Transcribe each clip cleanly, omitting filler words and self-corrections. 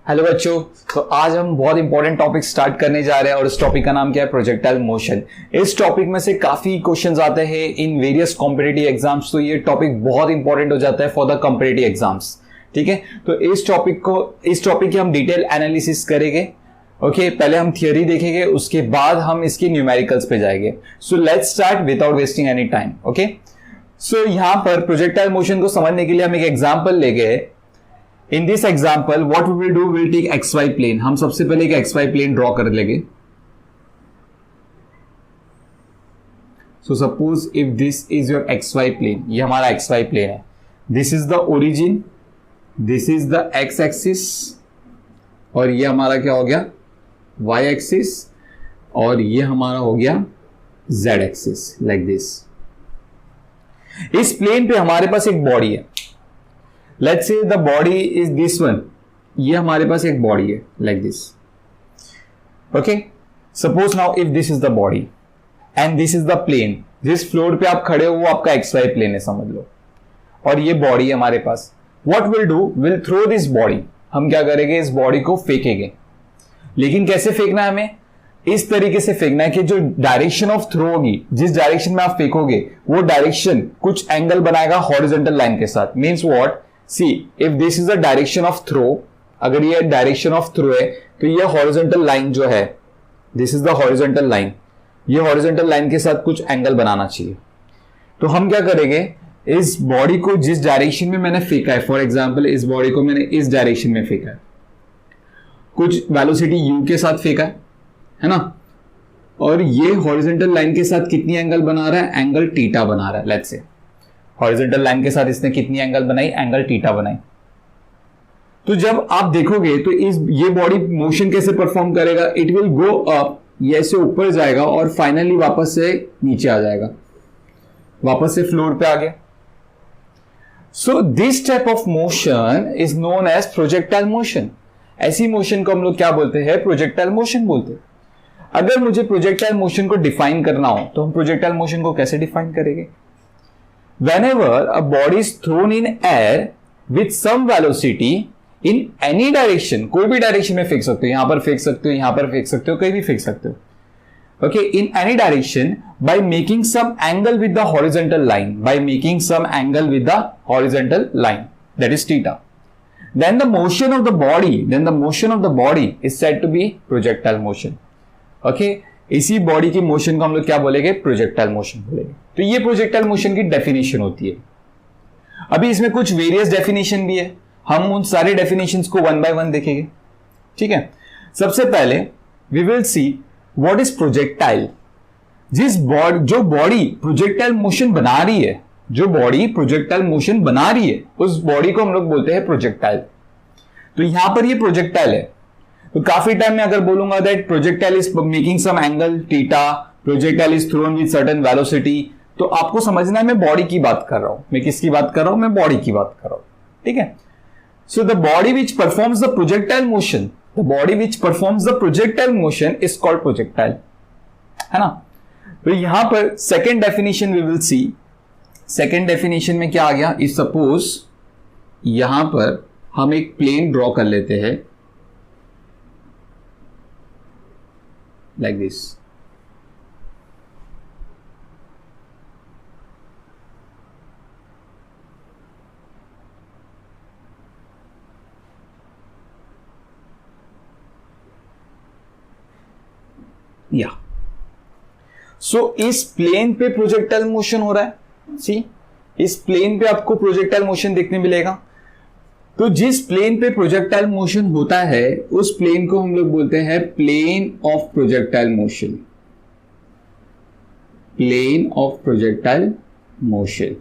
Hello बच्चों। तो आज हम बहुत इंपॉर्टेंट टॉपिक स्टार्ट करने जा रहे हैं और इस टॉपिक का नाम क्या है? Projectile motion. इस टॉपिक में से काफी क्वेश्चंस आते हैं इन वेरियस कॉम्पिटिटिव एग्जाम्स, तो ये टॉपिक बहुत इंपॉर्टेंट हो जाता है फॉर द कॉम्पिटिटिव एग्जाम्स। ठीक है, तो इस टॉपिक की हम डिटेल एनालिसिस करेंगे। ओके, पहले हम थियोरी देखेंगे, उसके बाद हम इसके न्यूमेरिकल्स पे जाएंगे। So let's start without wasting any time. Okay, so यहां पर प्रोजेक्टाइल मोशन को समझने के लिए हम एक एग्जांपल ले गए। In this example what we will do, will take X Y plane. हम सबसे पहले एक एक्स वाई प्लेन ड्रॉ कर लेंगे। So suppose if this is your X Y plane, ये हमारा एक्स वाई प्लेन है। This is the origin, this is the X axis, और ये हमारा क्या हो गया? वाई एक्सिस, और ये हमारा हो गया जेड एक्सिस, लाइक दिस। इस प्लेन पे हमारे पास एक बॉडी है। Let's say the body is this one. ये हमारे पास एक बॉडी है like this. Okay, suppose now if this is the body and this is the plane, जिस फ्लोर पे आप खड़े हो वो आपका एक्स वाई प्लेन है समझ लो, और ये बॉडी है हमारे पास। What will do, will throw this body. हम क्या करेंगे? इस बॉडी को फेंकेंगे। लेकिन कैसे फेंकना है हमें? इस तरीके से फेंकना है कि जो डायरेक्शन ऑफ थ्रो होगी, जिस डायरेक्शन में आप फेंकोगे वो डायरेक्शन कुछ एंगल बनाएगा हॉरिजॉन्टल लाइन के साथ। Means what, see if this is the direction of throw, अगर ये डायरेक्शन ऑफ थ्रो है तो ये हॉरिजॉन्टल लाइन जो है, this is the horizontal line, ये हॉरिजॉन्टल लाइन के साथ कुछ एंगल बनाना चाहिए। तो हम क्या करेंगे? इस बॉडी को जिस डायरेक्शन में मैंने फेंका है, फॉर एग्जाम्पल इस बॉडी को मैंने इस डायरेक्शन में फेंका है, कुछ वेलोसिटी u के साथ फेंका है ना, और ये हॉरिजॉन्टल लाइन के साथ कितनी एंगल बना रहा है? एंगल थीटा बना रहा है। लेट्स से हॉरिजॉन्टल लाइन के साथ इसने कितनी एंगल बनाई? एंगल थीटा बनाई। तो जब आप देखोगे तो ये बॉडी मोशन कैसे परफॉर्म करेगा? इट विल गो अप, ये ऐसे ऊपर जाएगा और फाइनली वापस से नीचे आ जाएगा, वापस से फ्लोर पे आ गया। So this type of motion is known as projectile motion. ऐसी मोशन को हम लोग क्या बोलते हैं? प्रोजेक्टाइल मोशन बोलते हैं। अगर मुझे प्रोजेक्टाइल मोशन को डिफाइन करना हो तो हम प्रोजेक्टाइल मोशन को कैसे डिफाइन करेंगे? Whenever a body is thrown in air with some velocity in any direction, कोई भी डायरेक्शन में फेंक सकते हो, यहां पर फेंक सकते हो, यहां पर फेंक सकते हो, कहीं भी फेंक सकते हो। Okay, in any direction by making some angle with the horizontal line, by making some angle with the horizontal line, that is theta. Then the motion of the body is said to be projectile motion. Okay, इसी body की motion को हम लोग क्या बोलेंगे? Projectile motion बोलेंगे। तो ये प्रोजेक्टाइल मोशन की डेफिनेशन होती है। अभी इसमें कुछ वेरियस डेफिनेशन भी है, हम उन सारे डेफिनेशंस को वन बाय वन देखेंगे। ठीक है, सबसे पहले we will see what is projectile. जो बॉडी प्रोजेक्टाइल मोशन बना रही है, जो बॉडी प्रोजेक्टाइल मोशन बना रही है, उस बॉडी को हम लोग बोलते हैं प्रोजेक्टाइल। तो यहां पर ये प्रोजेक्टाइल है। तो काफी टाइम में अगर बोलूंगा that projectile is making some angle theta, projectile is thrown with certain velocity, तो आपको समझना है मैं बॉडी की बात कर रहा हूं। मैं किसकी बात कर रहा हूं? मैं बॉडी की बात कर रहा हूं। ठीक है, so the body which performs the projectile motion, the body which performs the projectile motion is called projectile, है ना। तो यहां पर second definition we will see. Second definition में क्या आ गया? इफ सपोज यहां पर हम एक प्लेन ड्रॉ कर लेते हैं like this. Yeah. So इस प्लेन पे प्रोजेक्टाइल मोशन हो रहा है। सी, इस प्लेन पे आपको प्रोजेक्टाइल मोशन देखने मिलेगा। तो जिस प्लेन पे प्रोजेक्टाइल मोशन होता है उस प्लेन को हम लोग बोलते हैं plane of projectile motion. Plane of projectile motion,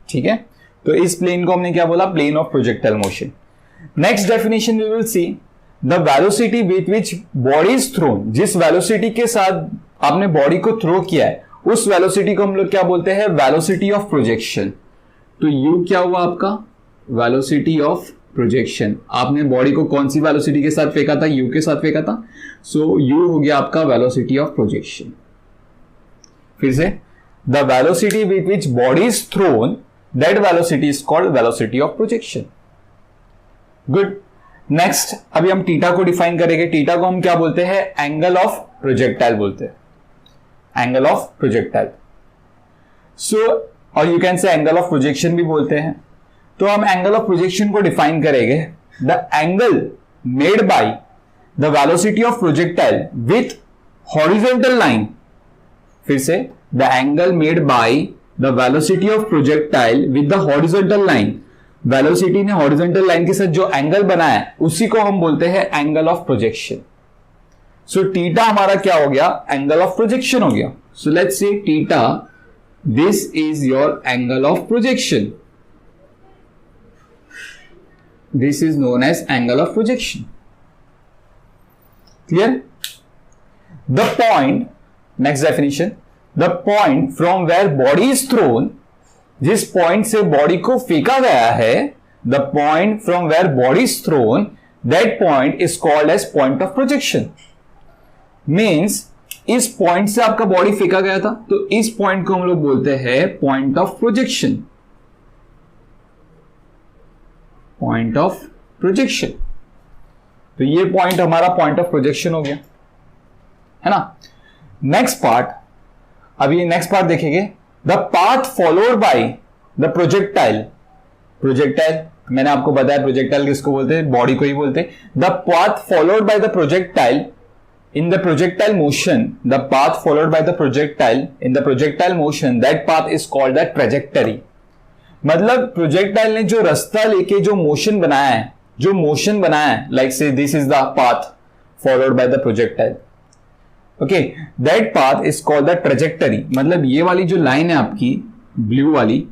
ठीक है। तो इस प्लेन को हमने क्या बोला? Plane of projectile motion. Next definition we will see the velocity with which body is thrown. जिस वेलोसिटी के साथ आपने बॉडी को थ्रो किया है उस वेलोसिटी को हम लोग क्या बोलते हैं? Velocity of projection. तो u क्या हुआ आपका? Velocity of projection. आपने बॉडी को कौन सी वेलोसिटी के साथ फेंका था? u के साथ फेंका था। सो u हो गया आपका वेलोसिटी ऑफ प्रोजेक्शन। फिर से, the velocity with which body is thrown, that velocity is called velocity of projection. Good. Next अभी हम थीटा को डिफाइन करेंगे। थीटा को हम क्या बोलते हैं? एंगल ऑफ प्रोजेक्टाइल बोलते हैं, एंगल ऑफ प्रोजेक्टाइल। सो और you can say angle of projection भी बोलते हैं। तो हम एंगल ऑफ प्रोजेक्शन को डिफाइन करेंगे, the angle made by the velocity of projectile with horizontal line. फिर से, the angle made by the velocity of projectile with the horizontal line. Velocity ने हॉरिजॉन्टल लाइन के साथ जो एंगल बनाया है उसी को हम बोलते हैं angle of projection. So theta हमारा क्या हो गया? एंगल ऑफ प्रोजेक्शन हो गया। So let's say theta, this is your angle of projection, this is known as angle of projection. Clear? The point, next definition, the point from where body is thrown, जिस point से body को फेंका गया है, the point from where body is thrown, that point is called as point of projection. Means इस point से आपका body फेंका गया था, तो इस पॉइंट को हम लोग बोलते हैं point of projection, point of projection. तो ये पॉइंट हमारा पॉइंट ऑफ प्रोजेक्शन हो गया, है ना। नेक्स्ट पार्ट, अभी नेक्स्ट पार्ट देखेंगे, the path followed by the projectile. Projectile मैंने आपको बताया, प्रोजेक्टाइल किसको बोलते हैं? बॉडी को ही बोलते हैं। The path followed by the projectile in the projectile motion, the path followed by the projectile in the projectile motion, that path is called the trajectory. मतलब प्रोजेक्टाइल ने जो रास्ता लेके जो मोशन बनाया है, जो मोशन बनाया है, like say this is the path followed by the projectile, okay, that path is called the trajectory. मतलब ये वाली जो लाइन है आपकी ब्लू वाली,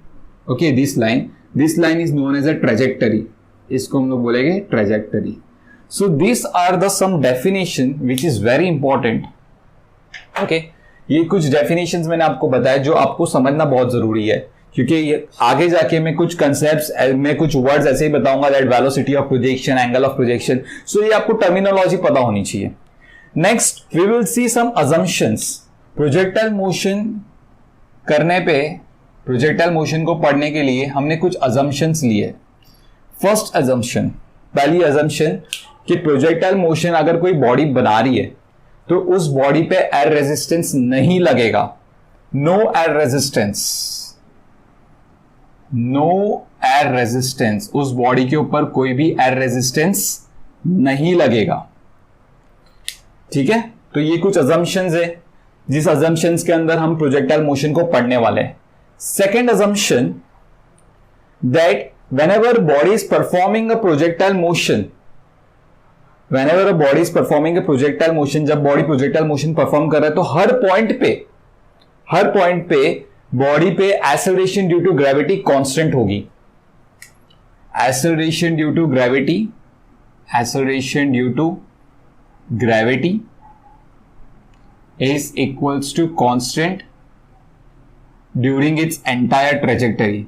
okay, this line is known as a trajectory, इसको हम लोग बोलेंगे trajectory. So this are the some definition which is very important, okay. ये कुछ डेफिनेशंस मैंने आपको बताया जो आपको समझना बहुत जरूरी है, क्योंकि ये आगे जाके मैं कुछ कंसेप्ट्स में कुछ वर्ड्स ऐसे ही बताऊंगा, that velocity of projection, angle of projection. So ये आपको टर्मिनोलॉजी पता होनी चाहिए। Next we will see some assumptions. Projectile motion करने पे, प्रोजेक्टाइल मोशन को पढ़ने के लिए हमने कुछ अजम्पशंस लिए। फर्स्ट अजम्पशन, पहली अजम्पशन कि प्रोजेक्टाइल मोशन अगर कोई बॉडी बना रही है तो उस बॉडी पे एयर रेजिस्टेंस नहीं लगेगा। No air resistance, no air resistance, उस बॉडी के ऊपर कोई भी एयर रेजिस्टेंस नहीं लगेगा, ठीक है। तो ये कुछ अजम्पशंस है, जिस अजम्पशंस के अंदर हम प्रोजेक्टाइल मोशन को पढ़ने वाले हैं। Second assumption, that whenever body is performing a projectile motion, whenever a body is performing a projectile motion, जब बॉडी प्रोजेक्टाइल मोशन परफॉर्म कर रहा है तो हर पॉइंट पे बॉडी पे acceleration due to gravity constant होगी। Acceleration due to gravity, acceleration due to gravity is equals to constant during its entire trajectory,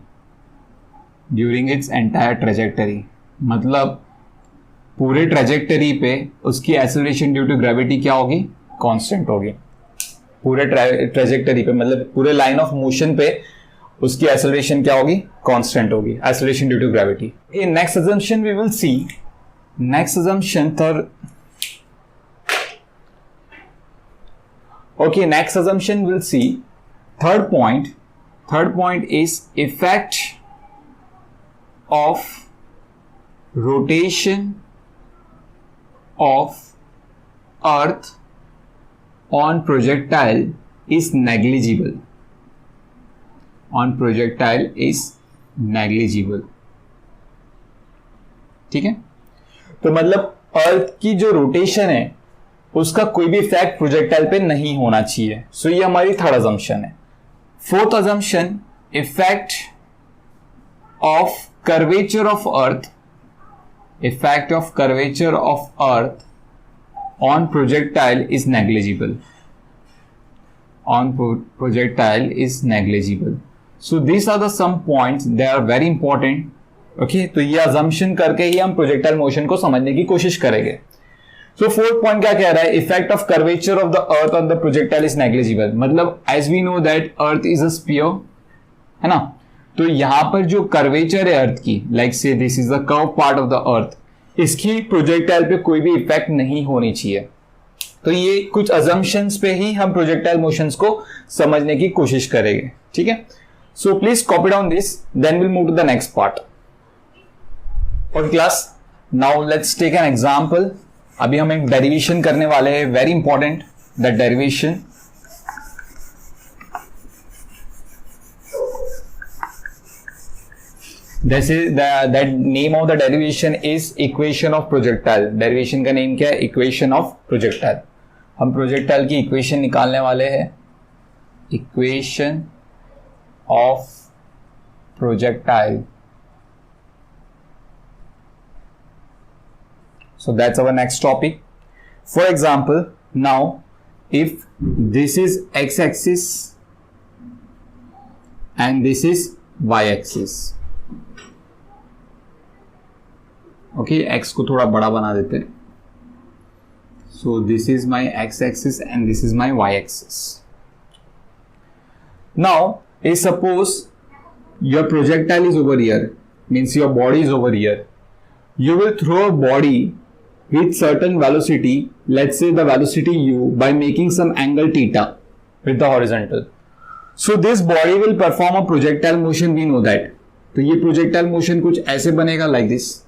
during its entire trajectory। मतलब पूरे ट्रेजेक्टरी पे उसकी एक्सेलरेशन ड्यू टू ग्रेविटी क्या होगी? Constant होगी। पूरे trajectory पे, मतलब पूरे लाइन ऑफ मोशन पे उसकी एक्सेलरेशन क्या होगी? कांस्टेंट होगी, acceleration due to gravity. Next assumption we will see, next assumption third, okay, next assumption we'll see third point is effect of rotation of earth on projectile is negligible, on projectile is negligible, ठीक है। तो मतलब अर्थ की जो rotation है उसका कोई भी इफेक्ट प्रोजेक्टाइल पे नहीं होना चाहिए। सो ये हमारी थर्ड अजम्पशन है। Fourth assumption, effect of curvature of earth, effect of curvature of earth on projectile is negligible, on projectile is negligible. So this are the some points, they are very important, okay. तो ये assumption करके ही हम projectile motion को समझने की कोशिश करेंगे। सो fourth point क्या कह रहा है? Effect of curvature of the earth on the projectile is negligible. मतलब as we know that earth is a sphere, है ना। तो यहां पर जो कर्वेचर है अर्थ की, like say this is the curve part of the अर्थ, इसकी प्रोजेक्टाइल पे कोई भी इफेक्ट नहीं होनी चाहिए। तो ये कुछ अजम्पशंस पे ही हम प्रोजेक्टाइल मोशंस को समझने की कोशिश करेंगे, ठीक है। So please copy down this, then will move to the next part. और class, now let's take an example. अभी हम एक डेरिवेशन करने वाले हैं, very important, the derivation. that name of the derivation is equation of projectile। derivation का name क्या है? equation of projectile। हम projectile की equation निकालने वाले हैं, equation of projectile। so that's our next topic। for example, now if this is x-axis and this is y-axis, okay, X को थोड़ा बड़ा बना देते हैं। So this is my X axis and this is my Y axis. Now if suppose your projectile is over here, means your body is over here, you will throw a body with certain velocity, let's say the velocity u, by making some angle theta with the horizontal. So this body will perform a projectile motion, we know that। तो ये projectile motion कुछ ऐसे बनेगा, like this।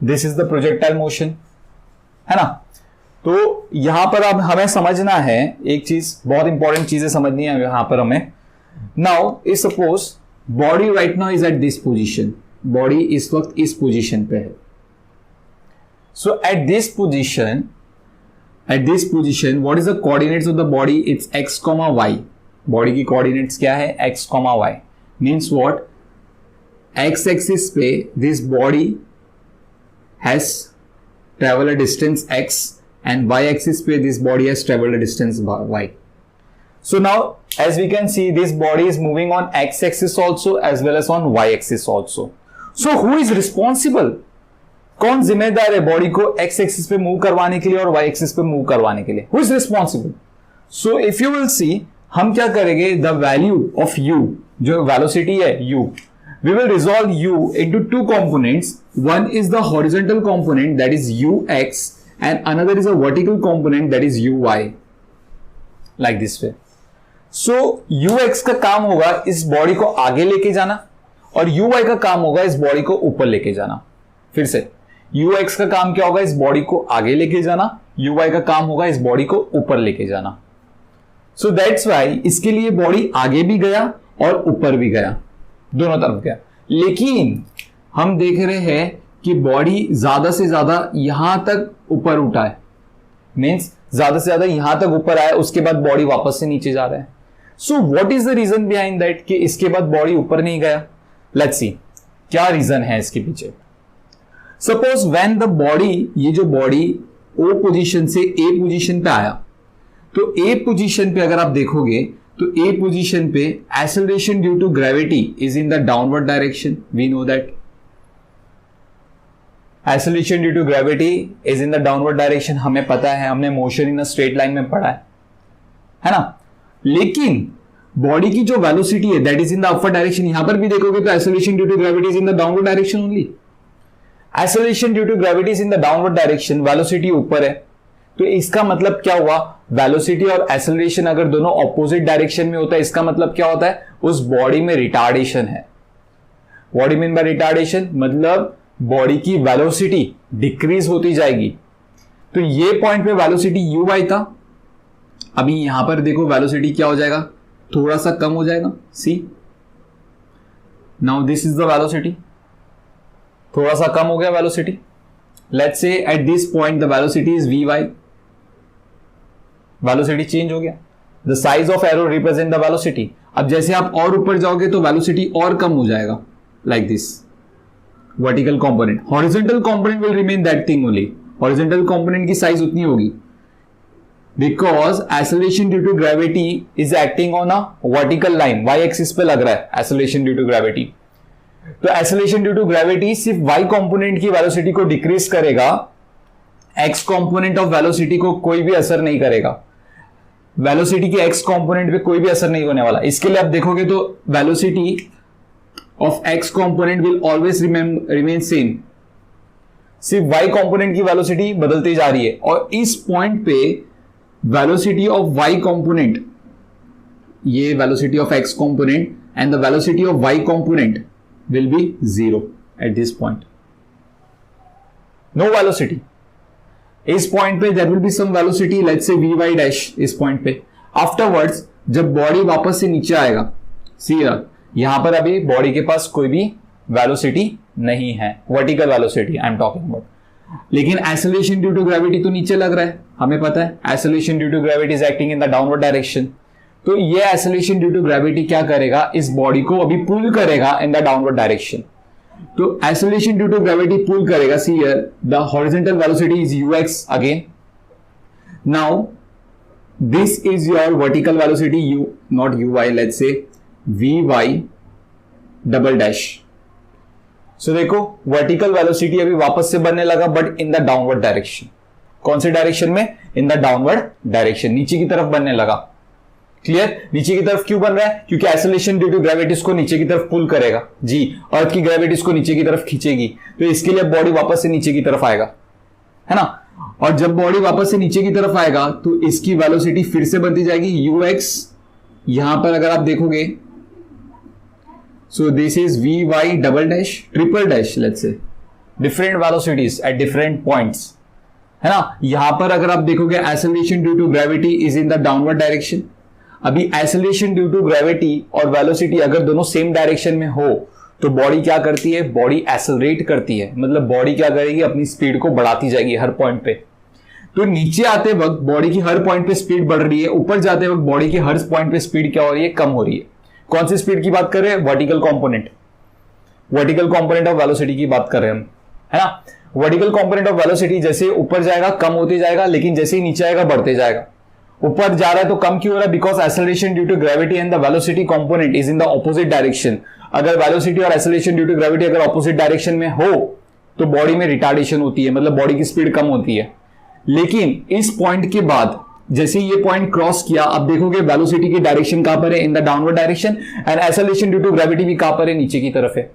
This is the projectile motion, है ना। तो यहां पर अब हमें समझना है एक चीज, बहुत इंपॉर्टेंट चीजें समझनी है यहां पर हमें। Now if suppose body right now is at this position, body इस वक्त इस पोजीशन पे है। So at this position what is the coordinates of the body? It's X comma Y. Body की कोऑर्डिनेट्स क्या है? X comma Y. Means what? X axis पे this body has traveled a distance x and y axis पे this body has traveled a distance y। So now as we can see this body is moving on x axis also as well as on y axis also। So who is responsible? कौन जिम्मेदार है body को x axis पे move करवाने के लिए और y axis पे मूव करवाने के लिए? Who is responsible? So if you will see, हम क्या करेंगे? The value of u, जो velocity है u, we will resolve u into two components। One is the horizontal component, that is ux, and another is a vertical component, that is uy, like this way। So ux का काम होगा इस body को आगे लेके जाना और uy का काम होगा इस बॉडी को ऊपर लेके जाना। फिर से ux का काम क्या होगा? इस बॉडी को आगे लेके जाना, uy का काम होगा इस बॉडी को ऊपर लेके जाना। So that's why इसके लिए बॉडी आगे भी गया और ऊपर भी गया, दोनों तरफ गया। लेकिन हम देख रहे हैं कि बॉडी ज्यादा से ज्यादा यहां तक ऊपर उठा है, मीन्स ज्यादा से ज्यादा यहां तक ऊपर आया, उसके बाद बॉडी वापस से नीचे जा रहा है। So what is the reason behind that कि इसके बाद बॉडी ऊपर नहीं गया? लेट्स सी क्या रीजन है इसके पीछे। सपोज व्हेन द बॉडी, ये जो बॉडी ओ पोजीशन से ए पोजीशन पे आया, तो ए पोजीशन पे अगर आप देखोगे तो ए पोजीशन पे acceleration due to gravity is in the downward direction, we know that. Acceleration due to gravity is in the downward direction, हमें पता है, हमने motion in a straight line में पढ़ा है ना। लेकिन बॉडी की जो वेलोसिटी है that is in the upper direction, यहां पर भी देखोगे तो acceleration due to gravity is in the downward direction only. Acceleration due to gravity is in the downward direction, velocity ऊपर है, तो इसका मतलब क्या हुआ? वेलोसिटी और एक्सेलरेशन अगर दोनों ऑपोजिट डायरेक्शन में होता है, इसका मतलब क्या होता है? उस बॉडी में रिटार्डेशन है। What do mean by retardation? मतलब बॉडी की वेलोसिटी डिक्रीज होती जाएगी। तो ये पॉइंट पे वेलोसिटी यू वाई था, अभी यहां पर देखो वेलोसिटी क्या हो जाएगा? थोड़ा सा कम हो जाएगा। See now this is the velocity, थोड़ा सा कम हो गया velocity. Let's say at this point the velocity is V Y, velocity change हो गया। The size of arrow represent the velocity. अब जैसे आप और ऊपर जाओगे तो वेलोसिटी और कम हो जाएगा, like this. Vertical component, horizontal component will remain that thing only. Horizontal component की साइज उतनी होगी because acceleration due to gravity is acting on a vertical line, Y axis पे लग रहा है एक्सेलरेशन ड्यू टू ग्रेविटी। तो acceleration due to gravity सिर्फ Y component की वेलोसिटी को डिक्रीज करेगा, एक्स कंपोनेंट ऑफ वेलोसिटी को कोई भी असर नहीं करेगा। वेलोसिटी के एक्स कंपोनेंट पे कोई भी असर नहीं होने वाला। इसके लिए आप देखोगे तो velocity of x component will always remain same. सिर्फ y कंपोनेंट की वेलोसिटी बदलती जा रही है और इस पॉइंट पे वेलोसिटी ऑफ y कंपोनेंट, ये velocity of x component and the velocity of y component will be 0 at this point. No velocity. इस पॉइंट पे there will be some velocity, let's say vy dash इस point पे. Afterwards जब body वापस से नीचे आएगा, सी यहां पर अभी बॉडी के पास कोई भी वेलोसिटी नहीं है, vertical velocity I am talking about. लेकिन एक्सेलरेशन ड्यू टू ग्रेविटी तो नीचे लग रहा है, हमें पता है acceleration due to gravity is acting in the downward direction. तो ये एक्सेलरेशन ड्यू टू ग्रेविटी क्या करेगा, इस बॉडी को अभी पुल करेगा इन द डाउनवर्ड डायरेक्शन. तो acceleration due to gravity pull करेगा. See here the horizontal velocity is ux again. Now this is your vertical velocity u, not uy, let's say vy double dash. So देखो vertical velocity अभी वापस से बनने लगा but in the downward direction. कौन से direction में? इन the downward direction, नीचे की तरफ बनने लगा. क्लियर? नीचे की तरफ क्यों बन रहा है? क्योंकि एक्सेलरेशन ड्यू टू ग्रेविटी को नीचे की तरफ पुल करेगा जी, अर्थ की ग्रेविटी को नीचे की तरफ खींचेगी, तो इसके लिए बॉडी वापस से नीचे की तरफ आएगा, है ना. और जब बॉडी वापस से नीचे की तरफ आएगा तो इसकी वेलोसिटी फिर से बनती जाएगी ux. यहां पर अगर आप देखोगे so this is vy double dash triple dash, let's say different velocities at different points, है ना. यहां पर अगर आप देखोगे acceleration due to gravity is in the downward direction. अभी एक्सेलरेशन ड्यू टू ग्रेविटी और वेलोसिटी अगर दोनों सेम डायरेक्शन में हो तो बॉडी क्या करती है? बॉडी एक्सेलरेट करती है, मतलब बॉडी क्या करेगी? अपनी स्पीड को बढ़ाती जाएगी हर पॉइंट पे. तो नीचे आते वक्त बॉडी की हर पॉइंट पे स्पीड बढ़ रही है, ऊपर जाते वक्त बॉडी की हर पॉइंट पे स्पीड क्या हो रही है? कम हो रही है. कौन सी स्पीड की बात कर रहे हैं? Vertical component, vertical component of velocity की बात कर रहे हैं हम, है ना. वर्टिकल कंपोनेंट ऑफ वेलोसिटी जैसे ऊपर जाएगा कम होते जाएगा, लेकिन जैसे ही नीचे आएगा बढ़ते जाएगा. ऊपर जा रहा है तो कम क्यों हो रहा है? Because acceleration due to gravity and the velocity component is in the opposite direction. अगर वेलोसिटी और एक्सेलरेशन ड्यू टू ग्रेविटी अगर ऑपोजिट डायरेक्शन में हो तो बॉडी में रिटार्डेशन होती है, मतलब बॉडी की स्पीड कम होती है. लेकिन इस पॉइंट के बाद जैसे ये पॉइंट क्रॉस किया, अब देखोगे वेलोसिटी की डायरेक्शन कहां पर है? In the downward direction. And acceleration due to gravity भी कहां पर है? नीचे की तरफ है.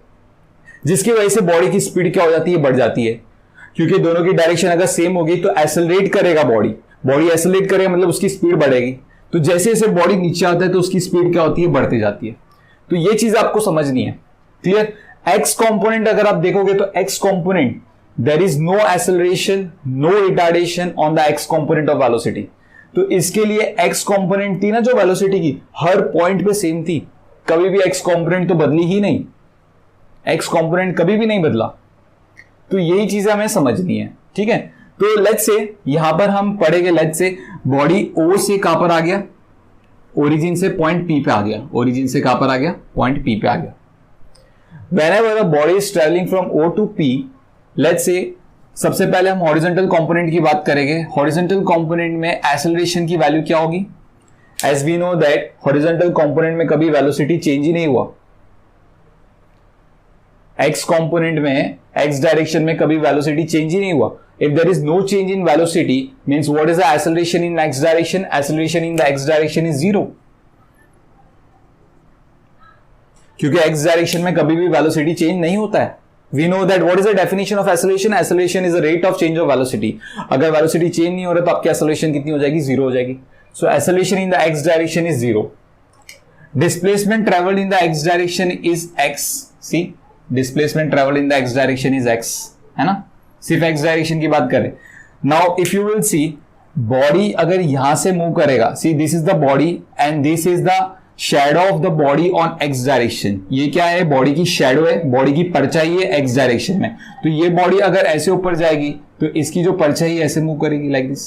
जिसकी वजह से बॉडी की स्पीड क्या हो जाती है? बढ़ जाती है. क्योंकि दोनों की डायरेक्शन अगर सेम होगी तो एक्सेलरेट करेगा बॉडी, बॉडी एक्सेलरेट करेगा मतलब उसकी स्पीड बढ़ेगी. तो जैसे जैसे बॉडी नीचे आता है तो उसकी स्पीड क्या होती है? बढ़ती जाती है. तो ये चीज आपको समझनी है. क्लियर? एक्स कंपोनेंट अगर आप देखोगे तो x component there is no acceleration, no retardation on the x component of velocity. तो इसके लिए एक्स कंपोनेंट थी ना जो वेलोसिटी की, हर पॉइंट पे सेम थी. कभी भी एक्स कंपोनेंट तो बदली ही नहीं, एक्स कंपोनेंट कभी भी नहीं बदला. तो यही चीजें हमें समझनी है. ठीक है, तो लेट्स से यहां पर हम पढ़ेंगे, लेट्स से बॉडी ओ से कहां पर आ गया? ओरिजिन से पॉइंट पी पे आ गया. ओरिजिन से कहां पर आ गया? पॉइंट पी पे आ गया. Whenever a body is travelling from O to P, let's say सबसे पहले हम हॉरिजॉन्टल कंपोनेंट की बात करेंगे. हॉरिजॉन्टल कंपोनेंट में एक्सेलरेशन की वैल्यू क्या होगी? As we know that horizontal component में कभी वेलोसिटी चेंज ही नहीं हुआ. एक्स कंपोनेंट में, एक्स डायरेक्शन में कभी वेलोसिटी चेंज ही नहीं हुआ. If there is no change in velocity means what is the acceleration in x direction? Acceleration in the x direction is 0. क्योंकि एक्स डायरेक्शन में कभी भी वेलोसिटी चेंज नहीं होता है. We know that what is the definition of acceleration? Acceleration is the rate of change of velocity. अगर velocity change नहीं हो रहा तो आपकी acceleration कितनी हो जाएगी? 0 हो जाएगी. So acceleration in the x direction is 0. Displacement traveled in the x direction is x. See, displacement traveled in the x direction is x. है ना? सिर्फ x direction की बात करें. Now if you will see, body अगर यहां से move करेगा, see this is the body and this is the shadow of the body on x direction. ये क्या है? बॉडी की शेडो है, बॉडी की परछाई है एक्स डायरेक्शन में. तो ये बॉडी अगर ऐसे ऊपर जाएगी तो इसकी जो परछाई ऐसे मूव करेगी, लाइक दिस,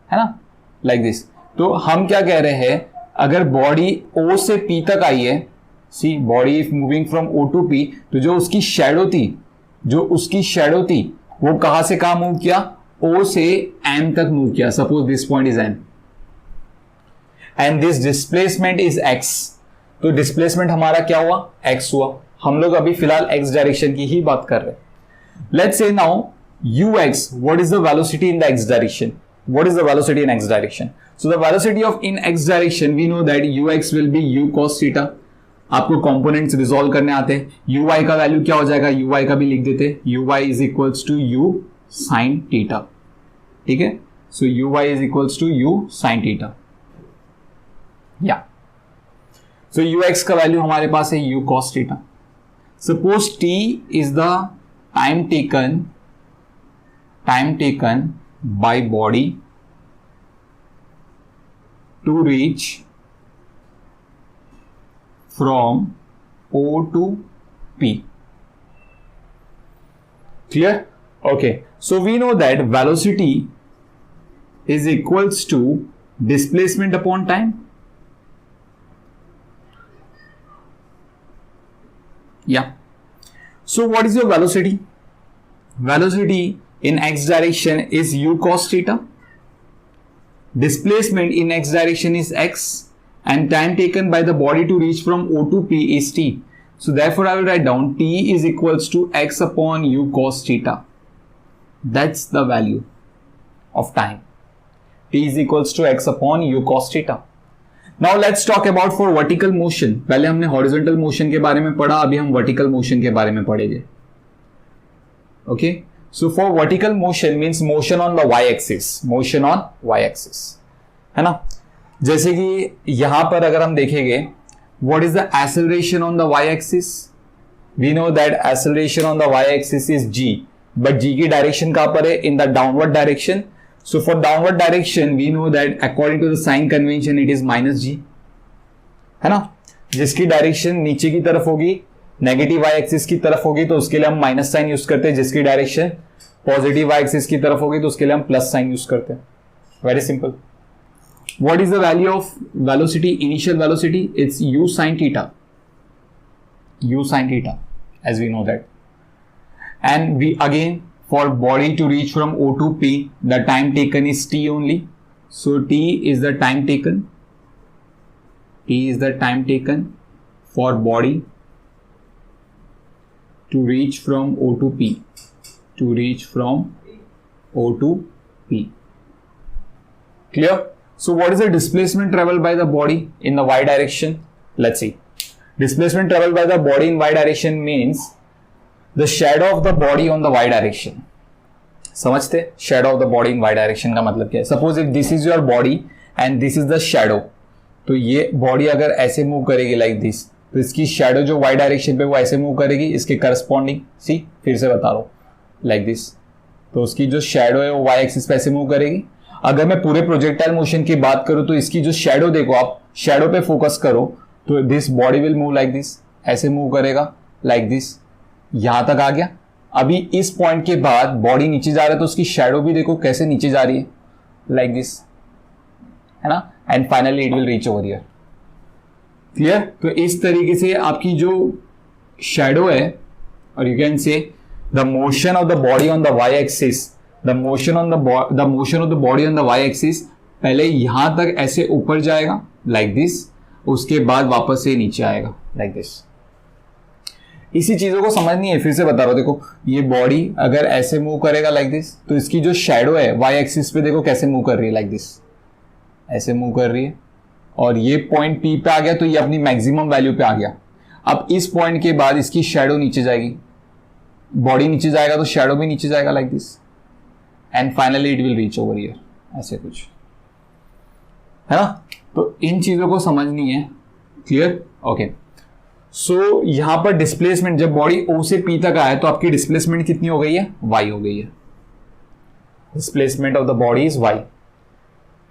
है ना, लाइक दिस. तो हम क्या कह रहे हैं? अगर बॉडी ओ से पी तक आई है, see body if moving from O to P, तो जो उसकी शेडो थी वो कहां से कहां मूव किया? ओ से एम तक मूव किया. Suppose this point is M and this displacement is x. तो डिस्प्लेसमेंट हमारा क्या हुआ? x हुआ. हम लोग अभी फिलहाल x डायरेक्शन की ही बात कर रहे हैं. Let's say now ux, what is the velocity in the x direction? What is the velocity in x direction? So the velocity of in x direction we know that ux will be u cos theta. आपको components resolve करने आते हैं। You Y का value क्या हो जाएगा, you Y का भी लिख देते, u y is equals to u sine theta, ठीक है। So u y is equals to u sine theta, या सो यू एक्स का वैल्यू हमारे पास है u cos theta. Suppose t is the time taken by body to reach from O to P. Clear? Okay. So we know that velocity is equals to displacement upon time. Yeah. So what is your velocity? Velocity in x direction is u cos theta. Displacement in x direction is x, and time taken by the body to reach from O to P is t. So therefore I will write down t is equals to x upon u cos theta. That's the value of time. T is equals to x upon u cos theta. Now let's talk about for vertical motion. पहले हमने horizontal motion के बारे में पढ़ा, अभी हम vertical motion के बारे में पढ़ेंगे. Okay? So for vertical motion means motion on the y-axis, motion on y-axis, है ना। जैसे कि यहां पर अगर हम देखेंगे, what is the acceleration on the y-axis? We know that acceleration on the y-axis is g, but g की direction कहां पर है? In the downward direction. So for downward direction, we know that according to the sign convention, it is minus g, है ना। जिसकी direction नीचे की तरफ होगी, नेगेटिव वाई एक्सिस की तरफ होगी, तो उसके लिए हम माइनस साइन यूज करते हैं। जिसकी डायरेक्शन पॉजिटिव वाई एक्सिस की तरफ होगी, तो उसके लिए हम प्लस साइन यूज करते हैं। Very simple. What is the value of velocity, initial velocity? It's u sin theta, u sin theta, as we know that. And we again, for body to reach from O to P, the time taken is t only. So t is the time taken. T is the time taken for body to reach from O to P, to reach from O to P. Clear? So what is the displacement traveled by the body in the y direction? Let's see. Displacement traveled by the body in y direction means the shadow of the body on the y direction. समझते? Shadow of the body in y direction का मतलब क्या है? Suppose if this is your body and this is the shadow, तो ये body अगर ऐसे move करेगी like this, तो इसकी शेडो जो वाई डायरेक्शन पे वो ऐसे मूव करेगी, इसके करस्पॉन्डिंग, सी फिर से बता रहा हूँ, लाइक दिस। तो उसकी जो शेडो है वो वाई एक्सिस पे ऐसे मूव करेगी। अगर मैं पूरे प्रोजेक्टाइल मोशन की बात करूँ तो इसकी जो शेडो देखो, आप शेडो पे फोकस करो तो this body will move like this, ऐसे मूव करेगा लाइक दिस, यहां तक आ गया। अभी इस पॉइंट के बाद बॉडी नीचे जा रहा है तो उसकी शेडो भी देखो कैसे नीचे जा रही है, लाइक दिस, है ना। And finally it will reach over here. Clear? तो इस तरीके से आपकी जो शेडो है, और you can say the motion of the body on the y axis, the motion of the body on the y axis पहले यहां तक ऐसे ऊपर जाएगा लाइक दिस, उसके बाद वापस से नीचे आएगा लाइक दिस। इसी चीजों को समझनी है, फिर से बता रहा हूं। देखो ये बॉडी अगर ऐसे मूव करेगा लाइक दिस, तो इसकी जो शेडो है वाई एक्सिस पे देखो कैसे मूव कर रही है, लाइक दिस, ऐसे मूव कर रही है। और ये पॉइंट P पे आ गया तो ये अपनी मैक्सिमम वैल्यू पे आ गया। अब इस पॉइंट के बाद इसकी शेडो नीचे जाएगी, बॉडी नीचे जाएगा तो शेडो भी नीचे जाएगा like this, and finally it will reach over here, ऐसे कुछ, है ना। तो इन चीजों को समझनी है। क्लियर? ओके। सो यहां पर डिस्प्लेसमेंट, जब बॉडी O से P तक आया तो आपकी डिस्प्लेसमेंट कितनी हो गई है? Y हो गई है। Displacement of the body is Y।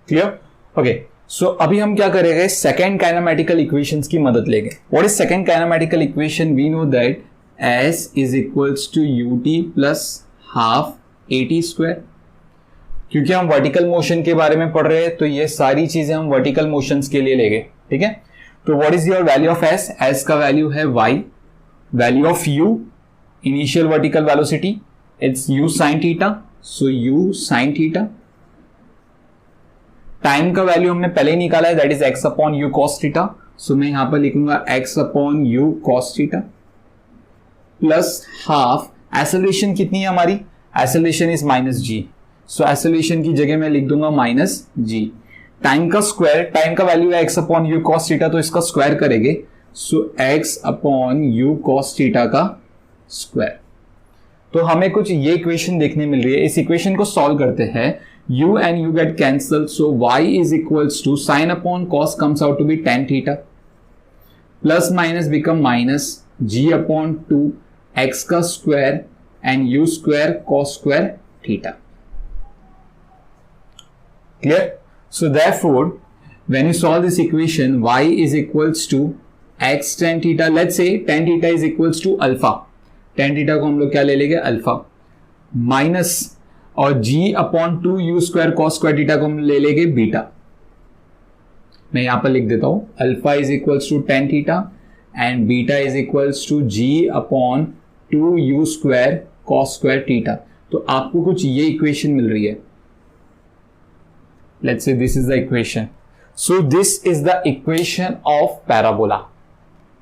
Clear? Okay. So अभी हम क्या करेंगे, सेकेंड काइनेमेटिकल इक्वेशंस की मदद लेंगे। What is second kinematical equation? We know that S is equals to ut plus half at square. क्योंकि हम वर्टिकल मोशन के बारे में पढ़ रहे हैं तो ये सारी चीजें हम वर्टिकल मोशंस के लिए लेंगे, ठीक है। तो what is your value of S? S का वैल्यू है y, value of u, initial vertical velocity, it's u sin theta, so u sin theta. Time का वैल्यू हमने पहले ही निकाला है, that is x upon u cos theta, so मैं यहां पर लिखूंगा x upon u cos theta plus half. Acceleration कितनी है हमारी? Acceleration is minus g, so acceleration की जगह मैं लिख दूंगा माइनस जी। टाइम का स्क्वायर, टाइम का वैल्यू है x upon u cos theta, तो इसका स्क्वायर करेंगे सो x upon you cos theta का स्क्वायर। तो हमें कुछ ये इक्वेशन देखने मिल रही है, इस इक्वेशन को सॉल्व करते हैं। u and u get cancelled, so y is equals to sin upon cos comes out to be tan theta, plus minus become minus g upon 2 x का square and u square cos square theta. Clear? So therefore when you solve this equation, y is equals to x tan theta, let's say tan theta is equals to alpha, tan theta को हम लोग क्या ले लेंगे alpha, minus और g upon 2 u square cos square theta को हम ले लेंगे बीटा। मैं यहां पर लिख देता हूं alpha is equals to tan theta and beta is equals to g upon 2 u square cos square theta. तो आपको कुछ ये इक्वेशन मिल रही है, लेट्स से this is the equation. So this is the equation of parabola.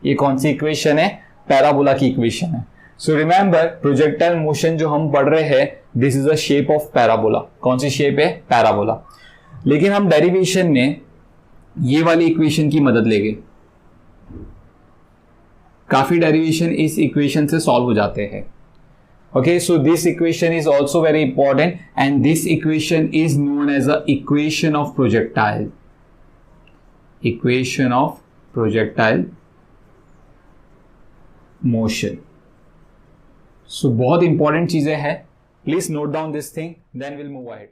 ये कौन सी equation है? पैराबोला की इक्वेशन है। सो रिमेंबर प्रोजेक्टाइल मोशन जो हम पढ़ रहे हैं, this is a shape of parabola. कौन सी शेप है? पैराबोला। लेकिन हम डेरिवेशन में ये वाली इक्वेशन की मदद लेंगे। काफी डेरिवेशन इस इक्वेशन से सॉल्व हो जाते हैं। Okay, so this equation is also very important and this equation is known as a equation of projectile. Equation of projectile motion. So बहुत इंपॉर्टेंट चीजें हैं, please note down this thing, then will move ahead.